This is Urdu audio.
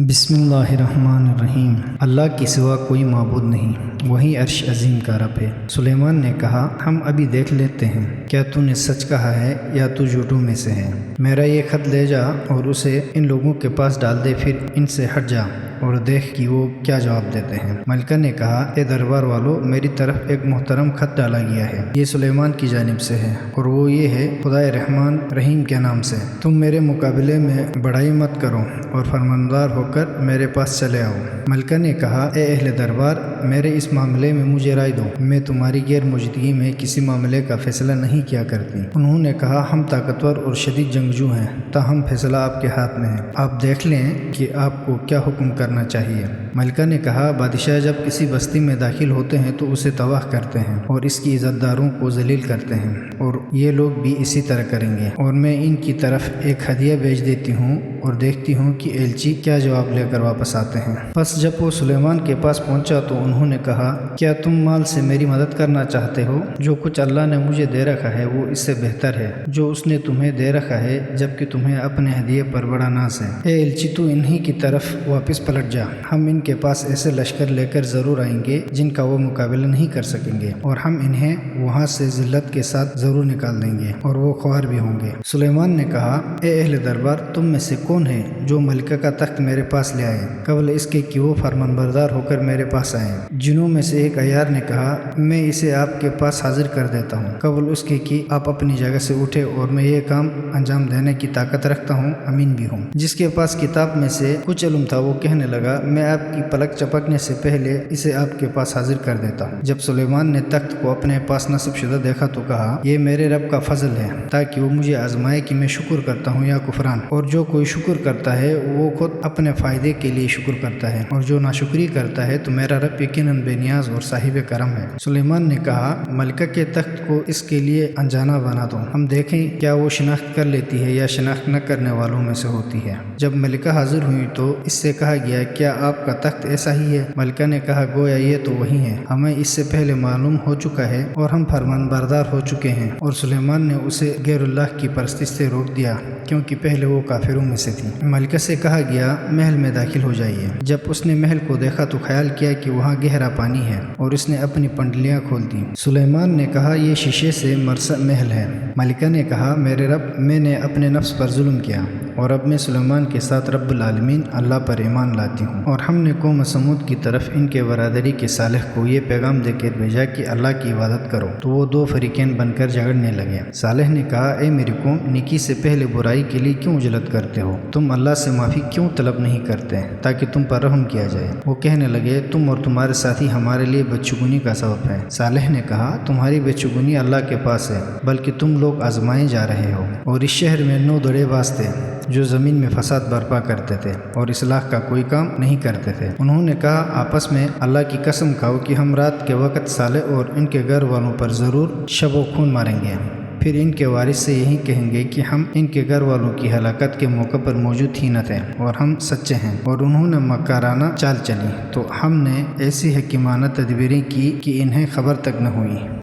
بسم اللہ الرحمن الرحیم۔ اللہ کی سوا کوئی معبود نہیں، وہی عرش عظیم کا رب ہے۔ سلیمان نے کہا، ہم ابھی دیکھ لیتے ہیں کیا تو نے سچ کہا ہے یا تو جھوٹوں میں سے ہے۔ میرا یہ خط لے جا اور اسے ان لوگوں کے پاس ڈال دے، پھر ان سے ہٹ جا اور دیکھ کہ وہ کیا جواب دیتے ہیں۔ ملکہ نے کہا، اے دربار والو، میری طرف ایک محترم خط ڈالا گیا ہے، یہ سلیمان کی جانب سے ہے اور وہ یہ ہے، خدائے رحمان رحیم کے نام سے، تم میرے مقابلے میں بڑائی مت کرو اور فرمانبردار ہو کر میرے پاس چلے آؤ۔ ملکہ نے کہا، اے اہل دربار، میرے اس معاملے میں مجھے رائے دو، میں تمہاری غیر موجودگی میں کسی معاملے کا فیصلہ نہیں کیا کرتی۔ انہوں نے کہا، ہم طاقتور اور شدید جنگجو ہیں، تاہم فیصلہ آپ کے ہاتھ میں ہے، آپ دیکھ لیں کہ آپ کو کیا حکم کرنا چاہیے۔ ملکہ نے کہا، بادشاہ جب کسی بستی میں داخل ہوتے ہیں تو اسے تباہ کرتے ہیں اور اس کی عزت داروں کو ذلیل کرتے ہیں، اور یہ لوگ بھی اسی طرح کریں گے، اور میں ان کی طرف ایک ہدیہ بھیج دیتی ہوں اور دیکھتی ہوں کہ ایلچی کیا جواب لے کر واپس آتے ہیں۔ پس جب وہ سلیمان کے پاس پہنچا تو انہوں نے کہا، کیا تم مال سے میری مدد کرنا چاہتے ہو؟ جو کچھ اللہ نے مجھے دے رکھا ہے وہ اس سے بہتر ہے جو اس نے تمہیں دے رکھا ہے، جبکہ تمہیں اپنے ہدیے پر بڑا ناز ہے۔ اے ایلچی، تو انہی کی طرف واپس پلٹ جا، ہم ان کے پاس ایسے لشکر لے کر ضرور آئیں گے جن کا وہ مقابلہ نہیں کر سکیں گے، اور ہم انہیں وہاں سے ذلت کے ساتھ ضرور نکال دیں گے اور وہ خوار بھی ہوں گے۔ سلیمان نے کہا، اے اہل دربار، تم میں سے کون ہے جو ملکہ کا تخت میرے پاس لے آئے قبل اس کے کہ وہ فرمانبردار ہو کر میرے پاس آئے؟ جنوں میں سے ایک عیار نے کہا، میں اسے آپ کے پاس حاضر کر دیتا ہوں قبل اس کے کہ آپ اپنی جگہ سے اٹھے، اور میں یہ کام انجام دینے کی طاقت رکھتا ہوں، امین بھی ہوں۔ جس کے پاس کتاب میں سے کچھ علم تھا وہ کہنے لگا، میں آپ کی پلک چپکنے سے پہلے اسے آپ کے پاس حاضر کر دیتا ہوں۔ جب سلیمان نے تخت کو اپنے پاس نصب شدہ دیکھا تو کہا، یہ میرے رب کا فضل ہے تاکہ وہ مجھے آزمائے کہ میں شکر کرتا ہوں یا کفران، اور جو کوئی شکر کرتا ہے وہ خود اپنے فائدے کے لیے شکر کرتا ہے، اور جو ناشکری کرتا ہے تو میرا رب یقیناً بے نیاز اور صاحب کرم ہے۔ سلیمان نے کہا، ملکہ کے تخت کو اس کے لیے انجانا بنا دو، ہم دیکھیں کیا وہ شناخت کر لیتی ہے یا شناخت نہ کرنے والوں میں سے ہوتی ہے۔ جب ملکہ حاضر ہوئی تو اس سے کہا گیا، کیا آپ کا تخت ایسا ہی ہے؟ ملکہ نے کہا، گویا یہ تو وہی ہے، ہمیں اس سے پہلے معلوم ہو چکا ہے اور ہم فرمان بردار ہو چکے ہیں۔ اور سلیمان نے اسے غیر اللہ کی پرستش سے روک دیا کیونکہ پہلے وہ کافروں میں سے تھی۔ ملکہ سے کہا گیا، محل میں داخل ہو جائیے۔ جب اس نے محل کو دیکھا تو خیال کیا کہ وہاں گہرا پانی ہے، اور اس نے اپنی پنڈلیاں کھول دی۔ سلیمان نے کہا، یہ شیشے سے مرصع محل ہے۔ ملکہ نے کہا، میرے رب، میں نے اپنے نفس پر ظلم کیا، اور اب میں سلیمان کے ساتھ رب العالمین اللہ پر ایمان لاتی ہوں۔ اور ہم نے قوم سمود کی طرف ان کے برادری کے صالح کو یہ پیغام دے کر بھیجا کہ اللہ کی عبادت کرو، تو وہ دو فریقین بن کر جھگڑنے لگے۔ صالح نے کہا، اے میری قوم، نیکی سے پہلے برائی کے لیے کیوں اجلت کرتے ہو؟ تم اللہ سے معافی کیوں طلب نہیں کرتے تاکہ تم پر رحم کیا جائے؟ وہ کہنے لگے، تم اور تمہارے ساتھی ہمارے لیے بدشگونی کا سبب ہے۔ صالح نے کہا، تمہاری بدشگونی اللہ کے پاس ہے، بلکہ تم لوگ آزمائے جا رہے ہو۔ اور اس شہر میں 9 بڑے باز تھے جو زمین میں فساد برپا کرتے تھے اور اصلاح کا کوئی کام نہیں کرتے تھے۔ انہوں نے کہا آپس میں، اللہ کی قسم کھاؤ کہ ہم رات کے وقت صالح اور ان کے گھر والوں پر ضرور شب و خون ماریں گے۔ پھر ان کے وارث سے یہی کہیں گے کہ ہم ان کے گھر والوں کی ہلاکت کے موقع پر موجود ہی نہ تھے اور ہم سچے ہیں، اور انہوں نے مکارانہ چال چلی، تو ہم نے ایسی حکیمانہ تدبیریں کی کہ انہیں خبر تک نہ ہوئی۔